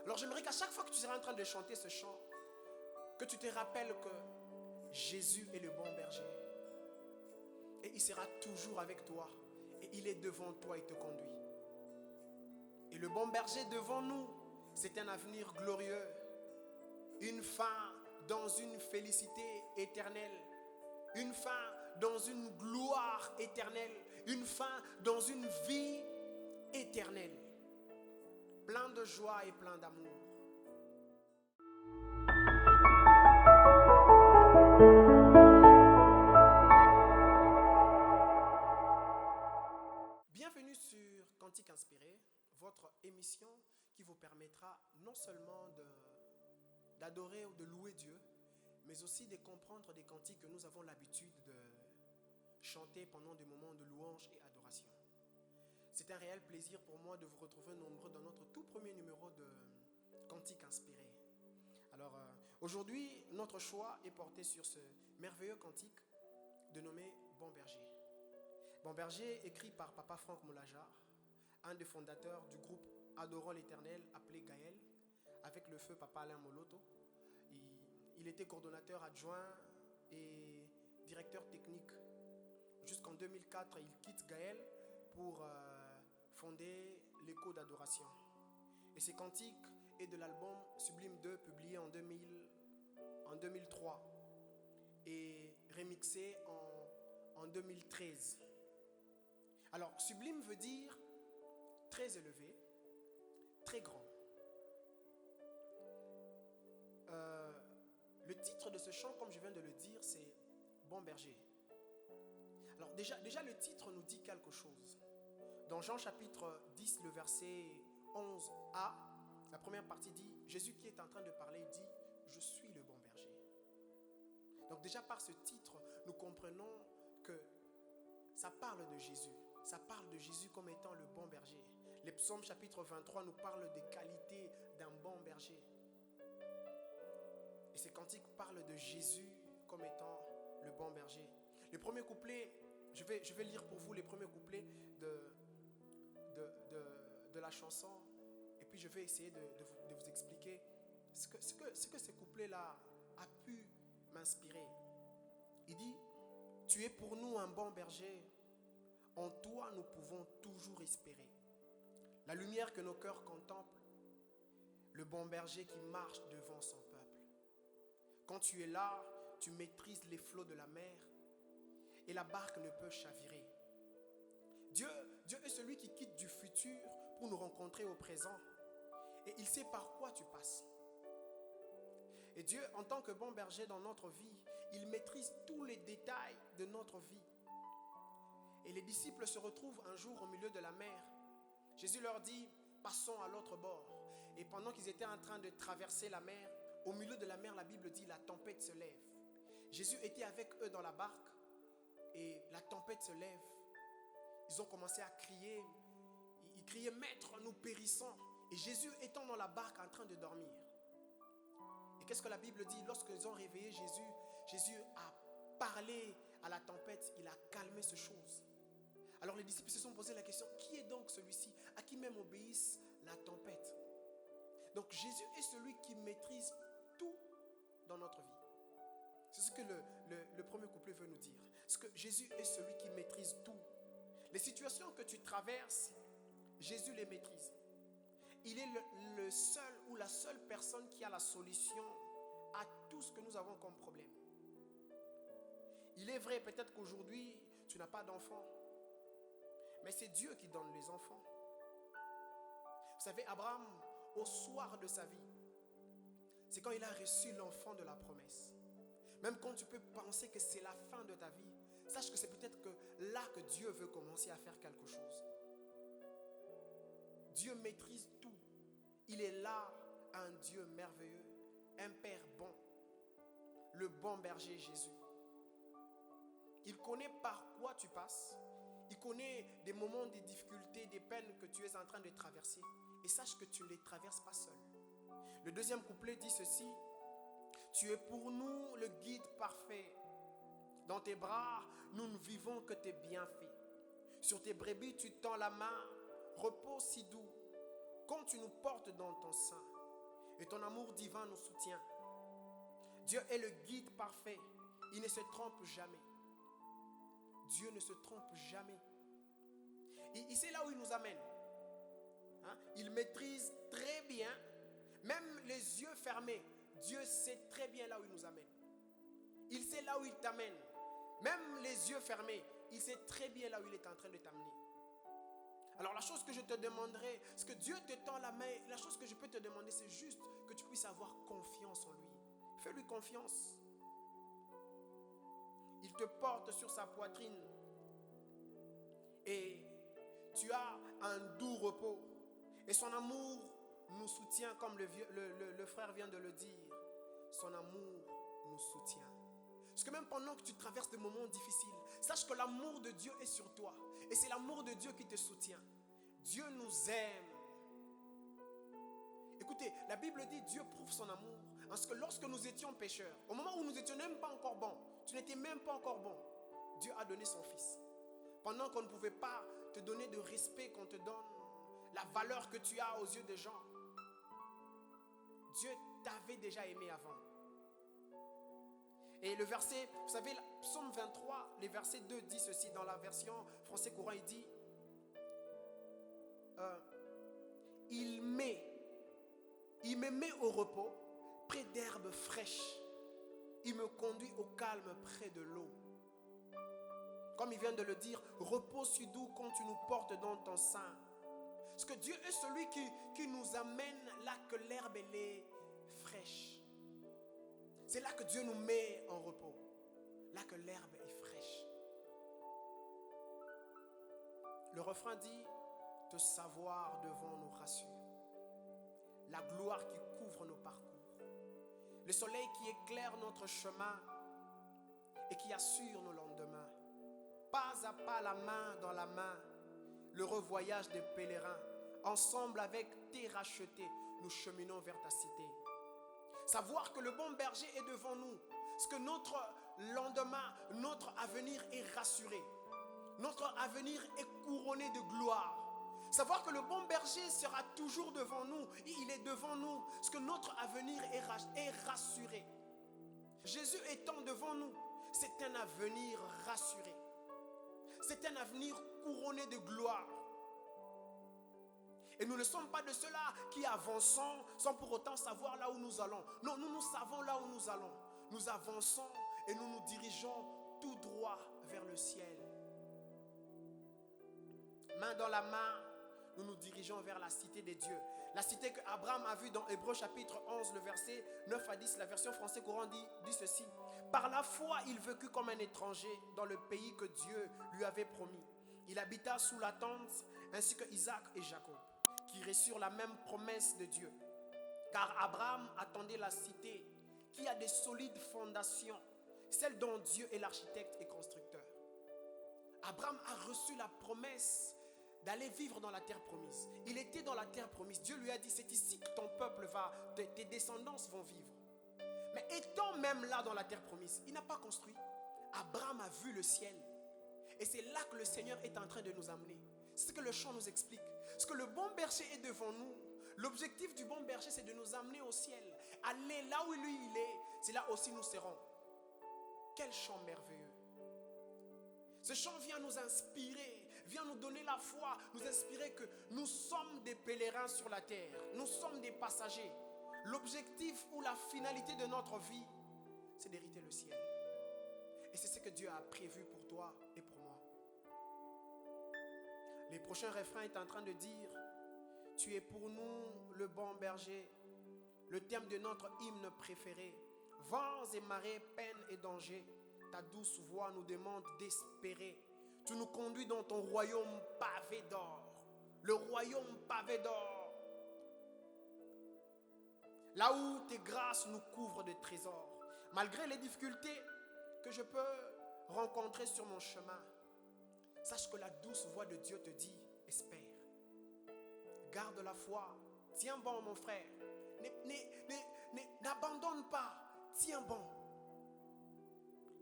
Alors j'aimerais qu'à chaque fois que tu seras en train de chanter ce chant, que tu te rappelles que Jésus est le bon berger. Et il sera toujours avec toi. Et il est devant toi et te conduit. Et le bon berger devant nous, c'est un avenir glorieux. Une fin dans une félicité éternelle. Une fin dans une gloire éternelle. Une fin dans une vie éternelle. Plein de joie et plein d'amour. Bienvenue sur Cantique Inspiré, votre émission qui vous permettra non seulement d'adorer ou de louer Dieu, mais aussi de comprendre des cantiques que nous avons l'habitude de chanter pendant des moments de louange et adoration. C'est un réel plaisir pour moi de vous retrouver nombreux dans notre tout premier numéro de Cantique Inspiré. Alors aujourd'hui, notre choix est porté sur ce merveilleux cantique dénommé Bon Berger. Bon Berger, écrit par Papa Franck Moulajar, un des fondateurs du groupe Adorant l'Éternel appelé Gaël, avec le feu Papa Alain Moloto. Il était coordonnateur adjoint et directeur technique. Jusqu'en 2004, il quitte Gaël pour fonder l'Écho d'Adoration. Et ces cantiques est de l'album Sublime 2, publié en 2003 et remixé en 2013. Alors, sublime veut dire très élevé, très grand. Le titre de ce chant, comme je viens de le dire, c'est Bon Berger. Alors déjà le titre nous dit quelque chose. Dans Jean chapitre 10, le verset 11a, la première partie dit, Jésus qui est en train de parler dit, je suis le bon berger. Donc déjà par ce titre, nous comprenons que ça parle de Jésus. Ça parle de Jésus comme étant le bon berger. Les psaumes chapitre 23 nous parlent des qualités d'un bon berger. Et ces cantiques parlent de Jésus comme étant le bon berger. Le premier couplet, je vais lire pour vous les premiers couplets de la chanson. Et puis je vais essayer de vous expliquer ce que ces couplets-là a pu m'inspirer. Il dit, tu es pour nous un bon berger. En toi, nous pouvons toujours espérer. La lumière que nos cœurs contemplent, le bon berger qui marche devant son peuple. Quand tu es là, tu maîtrises les flots de la mer et la barque ne peut chavirer. Dieu est celui qui quitte du futur pour nous rencontrer au présent et il sait par quoi tu passes. Et Dieu, en tant que bon berger dans notre vie, il maîtrise tous les détails de notre vie. Et les disciples se retrouvent un jour au milieu de la mer. Jésus leur dit, passons à l'autre bord. Et pendant qu'ils étaient en train de traverser la mer, au milieu de la mer, la Bible dit, la tempête se lève. Jésus était avec eux dans la barque et la tempête se lève. Ils ont commencé à crier. Ils criaient, Maître, nous périssons. Et Jésus étant dans la barque en train de dormir. Et qu'est-ce que la Bible dit? Lorsqu'ils ont réveillé Jésus, Jésus a parlé à la tempête, il a calmé ces choses. Alors les disciples se sont posé la question, qui est donc celui-ci à qui même obéisse la tempête? Donc Jésus est celui qui maîtrise tout dans notre vie. C'est ce que le premier couplet veut nous dire. Parce que Jésus est celui qui maîtrise tout. Les situations que tu traverses, Jésus les maîtrise. Il est le seul ou la seule personne qui a la solution à tout ce que nous avons comme problème. Il est vrai peut-être qu'aujourd'hui, tu n'as pas d'enfant. Mais c'est Dieu qui donne les enfants. Vous savez, Abraham, au soir de sa vie, c'est quand il a reçu l'enfant de la promesse. Même quand tu peux penser que c'est la fin de ta vie, sache que c'est peut-être que là que Dieu veut commencer à faire quelque chose. Dieu maîtrise tout. Il est là, un Dieu merveilleux, un Père bon, le bon berger Jésus. Il connaît par quoi tu passes. Il connaît des moments, des difficultés, des peines que tu es en train de traverser. Et sache que tu ne les traverses pas seul. Le deuxième couplet dit ceci. Tu es pour nous le guide parfait. Dans tes bras, nous ne vivons que tes bienfaits. Sur tes brebis, tu tends la main. Repos si doux. Quand tu nous portes dans ton sein, Et ton amour divin nous soutient. Dieu est le guide parfait. Il ne se trompe jamais. Dieu ne se trompe jamais. Il sait là où il nous amène. Hein? Il maîtrise très bien, même les yeux fermés. Dieu sait très bien là où il nous amène. Il sait là où il t'amène. Même les yeux fermés, il sait très bien là où il est en train de t'amener. Alors la chose que je te demanderai, c'est que Dieu te tend la main. La chose que je peux te demander, c'est juste que tu puisses avoir confiance en lui. Fais-lui confiance. Il te porte sur sa poitrine. Et tu as un doux repos. Et son amour nous soutient, comme le frère vient de le dire. Son amour nous soutient. Parce que même pendant que tu traverses des moments difficiles, sache que l'amour de Dieu est sur toi. Et c'est l'amour de Dieu qui te soutient. Dieu nous aime. Écoutez, la Bible dit Dieu prouve son amour. Parce que lorsque nous étions pécheurs, au moment où nous n'étions même pas encore bons, tu n'étais même pas encore bon, Dieu a donné son Fils. Pendant qu'on ne pouvait pas te donner de respect, qu'on te donne la valeur que tu as aux yeux des gens, Dieu t'avait déjà aimé avant. Et le verset, vous savez, Psaume 23, le verset 2 dit ceci, dans la version français courant, il dit il me met au repos près d'herbes fraîches. Il me conduit au calme près de l'eau. Comme il vient de le dire, repos si doux quand tu nous portes dans ton sein. Parce que Dieu est celui qui nous amène là que l'herbe elle est fraîche. C'est là que Dieu nous met en repos. Là que l'herbe est fraîche. Le refrain dit, te savoir devant nous rassure. La gloire qui couvre nos parcours. Le soleil qui éclaire notre chemin et qui assure nos lendemains. Pas à pas, la main dans la main, le revoyage des pèlerins. Ensemble avec tes rachetés, nous cheminons vers ta cité. Savoir que le bon berger est devant nous. Parce que notre lendemain, notre avenir est rassuré. Notre avenir est couronné de gloire. Savoir que le bon berger sera toujours devant nous. Il est devant nous. Parce que notre avenir est rassuré. Jésus étant devant nous, c'est un avenir rassuré. C'est un avenir couronné de gloire. Et nous ne sommes pas de ceux-là qui avançons sans pour autant savoir là où nous allons. Non, nous savons là où nous allons. Nous avançons et nous nous dirigeons tout droit vers le ciel. Main dans la main, nous nous dirigeons vers la cité des dieux. La cité qu'Abraham a vue dans Hébreux chapitre 11, le verset 9 à 10. La version français courant dit ceci. Par la foi, il vécut comme un étranger dans le pays que Dieu lui avait promis. Il habita sous la tente ainsi que Isaac et Jacob, qui reçurent la même promesse de Dieu. Car Abraham attendait la cité qui a des solides fondations, celle dont Dieu est l'architecte et constructeur. Abraham a reçu la promesse d'aller vivre dans la terre promise. Il était dans la terre promise. Dieu lui a dit, c'est ici que ton peuple va, tes descendants vont vivre. Mais étant même là dans la terre promise, il n'a pas construit. Abraham a vu le ciel. Et c'est là que le Seigneur est en train de nous amener. C'est ce que le chant nous explique. Parce que le bon berger est devant nous. L'objectif du bon berger, c'est de nous amener au ciel. Aller là où lui il est, c'est là aussi nous serons. Quel chant merveilleux. Ce chant vient nous inspirer, vient nous donner la foi, nous inspirer que nous sommes des pèlerins sur la terre. Nous sommes des passagers. L'objectif ou la finalité de notre vie, c'est d'hériter le ciel. Et c'est ce que Dieu a prévu pour toi et pour moi. Les prochains refrains est en train de dire, tu es pour nous le bon berger, le thème de notre hymne préféré. Vents et marées, peines et dangers, ta douce voix nous demande d'espérer. Tu nous conduis dans ton royaume pavé d'or, le royaume pavé d'or. Là où tes grâces nous couvrent de trésors. Malgré les difficultés que je peux rencontrer sur mon chemin, sache que la douce voix de Dieu te dit, espère. Garde la foi. Tiens bon, mon frère. N'abandonne pas. Tiens bon.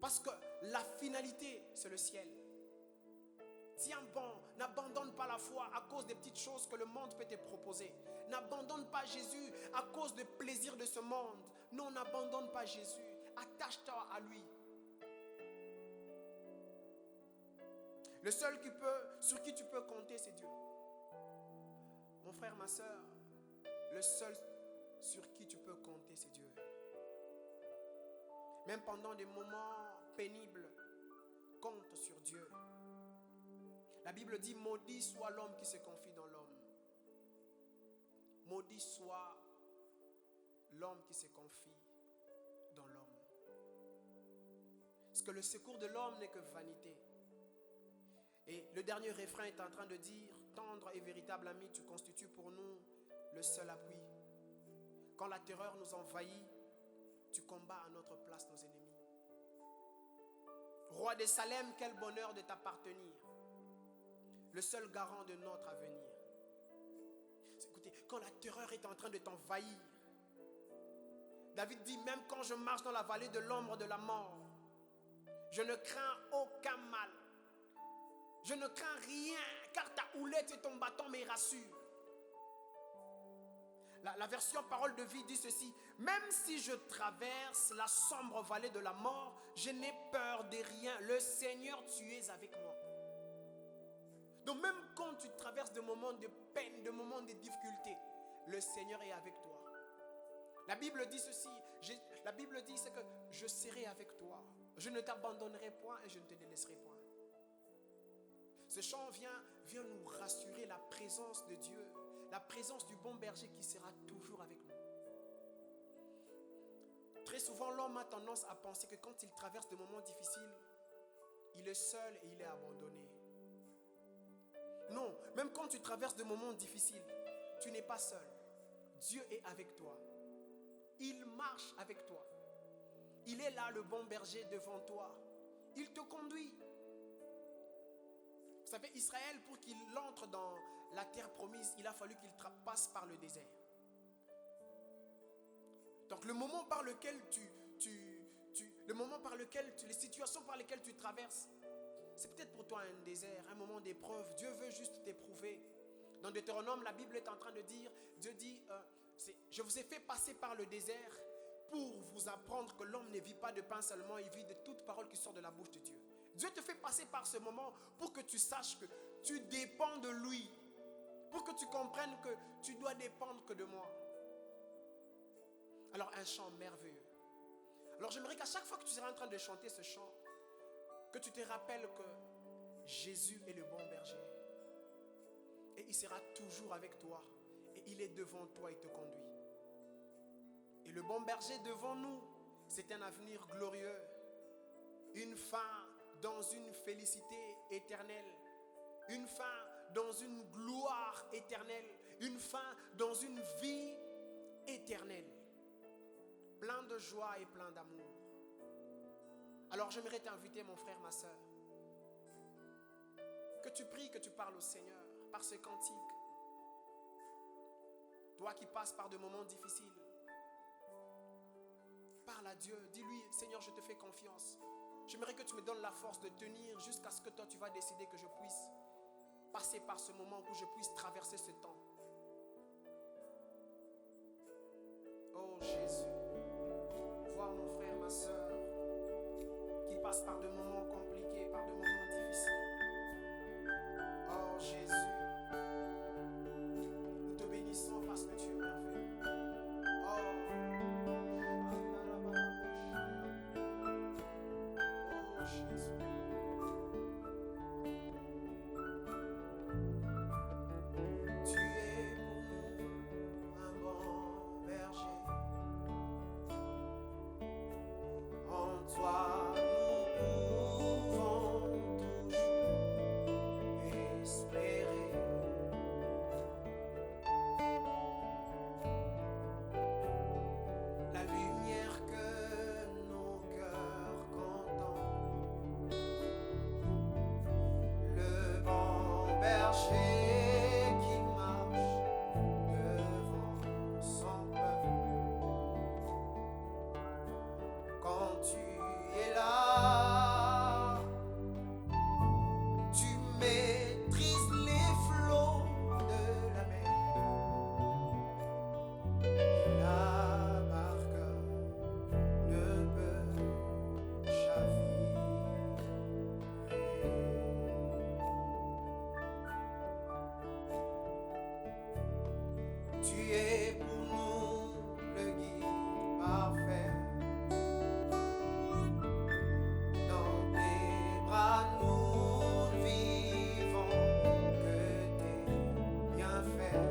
Parce que la finalité, c'est le ciel. Tiens bon. N'abandonne pas la foi à cause des petites choses que le monde peut te proposer. N'abandonne pas pas Jésus à cause des plaisirs de ce monde. Non, n'abandonne pas Jésus. Attache-toi à lui. Le seul sur qui tu peux compter, c'est Dieu. Mon frère, ma soeur, le seul sur qui tu peux compter, c'est Dieu. Même pendant des moments pénibles, compte sur Dieu. La Bible dit, maudit soit l'homme qui se confie dans l'homme. Maudit soit l'homme qui se confie dans l'homme. Parce que le secours de l'homme n'est que vanité. Et le dernier refrain est en train de dire, tendre et véritable ami, tu constitues pour nous le seul appui. Quand la terreur nous envahit, tu combats à notre place nos ennemis. Roi de Salem, quel bonheur de t'appartenir. Le seul garant de notre avenir. Écoutez, quand la terreur est en train de t'envahir, David dit, même quand je marche dans la vallée de l'ombre de la mort, je ne crains aucun mal. Je ne crains rien, car ta houlette et ton bâton me rassurent. La version parole de vie dit ceci, même si je traverse la sombre vallée de la mort, je n'ai peur de rien. Le Seigneur, tu es avec moi. Donc même quand tu traverses des moments de peine, des moments de difficulté, le Seigneur est avec toi. La Bible dit ceci, la Bible dit c'est que je serai avec toi. Je ne t'abandonnerai point et je ne te délaisserai point. Ce chant vient nous rassurer la présence de Dieu, la présence du bon berger qui sera toujours avec nous. Très souvent, l'homme a tendance à penser que quand il traverse des moments difficiles, il est seul et il est abandonné. Non, même quand tu traverses des moments difficiles, tu n'es pas seul. Dieu est avec toi. Il marche avec toi. Il est là, le bon berger, devant toi. Il te conduit. Vous savez, Israël, pour qu'il entre dans la terre promise, il a fallu qu'il passe par le désert. Donc le moment par lequel les situations par lesquelles tu traverses, c'est peut-être pour toi un désert, un moment d'épreuve. Dieu veut juste t'éprouver. Dans Deutéronome, la Bible est en train de dire, Dieu dit, je vous ai fait passer par le désert pour vous apprendre que l'homme ne vit pas de pain seulement, il vit de toute parole qui sort de la bouche de Dieu. Dieu te fait passer par ce moment pour que tu saches que tu dépends de lui. Pour que tu comprennes que tu dois dépendre que de moi. Alors un chant merveilleux. Alors j'aimerais qu'à chaque fois que tu seras en train de chanter ce chant, que tu te rappelles que Jésus est le bon berger. Et il sera toujours avec toi. Et il est devant toi et te conduit. Et le bon berger devant nous, c'est un avenir glorieux. Une fin dans une félicité éternelle. Une fin dans une gloire éternelle. Une fin dans une vie éternelle. Plein de joie et plein d'amour. Alors j'aimerais t'inviter, mon frère, ma soeur, que tu pries, que tu parles au Seigneur par ce cantique. Toi qui passes par de moments difficiles, parle à Dieu, dis-lui, Seigneur, je te fais confiance. J'aimerais que tu me donnes la force de tenir jusqu'à ce que toi tu vas décider que je puisse passer par ce moment, où je puisse traverser ce temps. Oh Jésus, vois mon frère, ma soeur, qui passe par de moments compliqués, par de moments difficiles. Oh Jésus, nous te bénissons parce que tu es merveilleux. Oh Jésus. Tu es pour nous un bon berger. En toi nous Tu es pour nous le guide parfait. Dans tes bras nous vivons que tes bienfaits.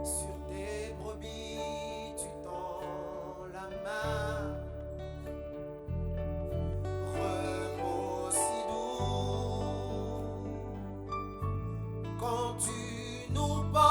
Sur tes brebis tu tends la main. Repos si doux quand tu nous parles.